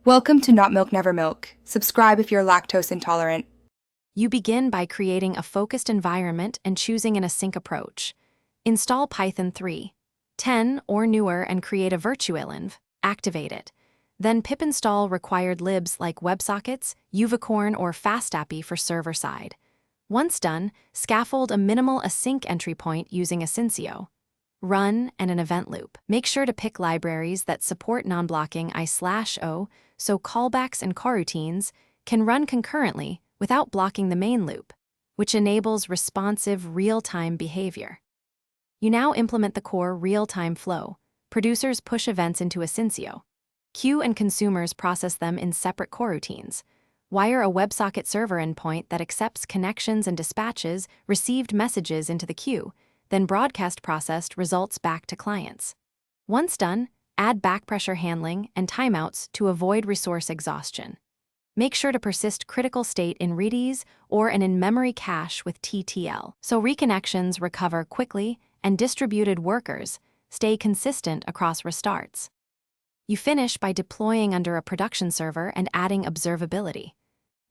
Welcome to Not Milk Never Milk. Subscribe if you're lactose intolerant. You begin by creating a focused environment and choosing an async approach. Install Python 3.10 or newer and create a virtualenv. Activate it. Then pip install required libs like WebSockets, Uvicorn, or FastAPI for server-side. Once done, scaffold a minimal async entry point using Asyncio. Run and an event loop. Make sure to pick libraries that support non-blocking I/O, so callbacks and coroutines can run concurrently without blocking the main loop, which enables responsive real-time behavior. You now implement the core real-time flow. Producers push events into Asyncio. Queue and consumers process them in separate coroutines. Wire a WebSocket server endpoint that accepts connections and dispatches received messages into the queue, then broadcast processed results back to clients. Once done, add backpressure handling and timeouts to avoid resource exhaustion. Make sure to persist critical state in readies or an in-memory cache with TTL, so reconnections recover quickly and distributed workers stay consistent across restarts. You finish by deploying under a production server and adding observability.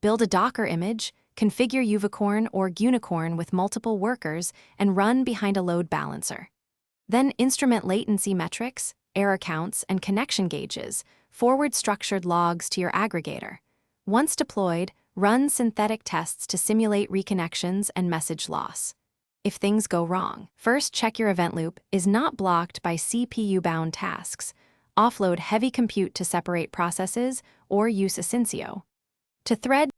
Build a Docker image, configure Uvicorn or Unicorn with multiple workers, and run behind a load balancer. Then instrument latency metrics, error counts, and connection gauges, forward structured logs to your aggregator. Once deployed, run synthetic tests to simulate reconnections and message loss. If things go wrong, first check your event loop is not blocked by CPU-bound tasks. Offload heavy compute to separate processes or use Asyncio. To thread.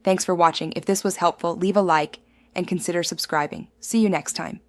Thanks for watching. If this was helpful, leave a like and consider subscribing. See you next time.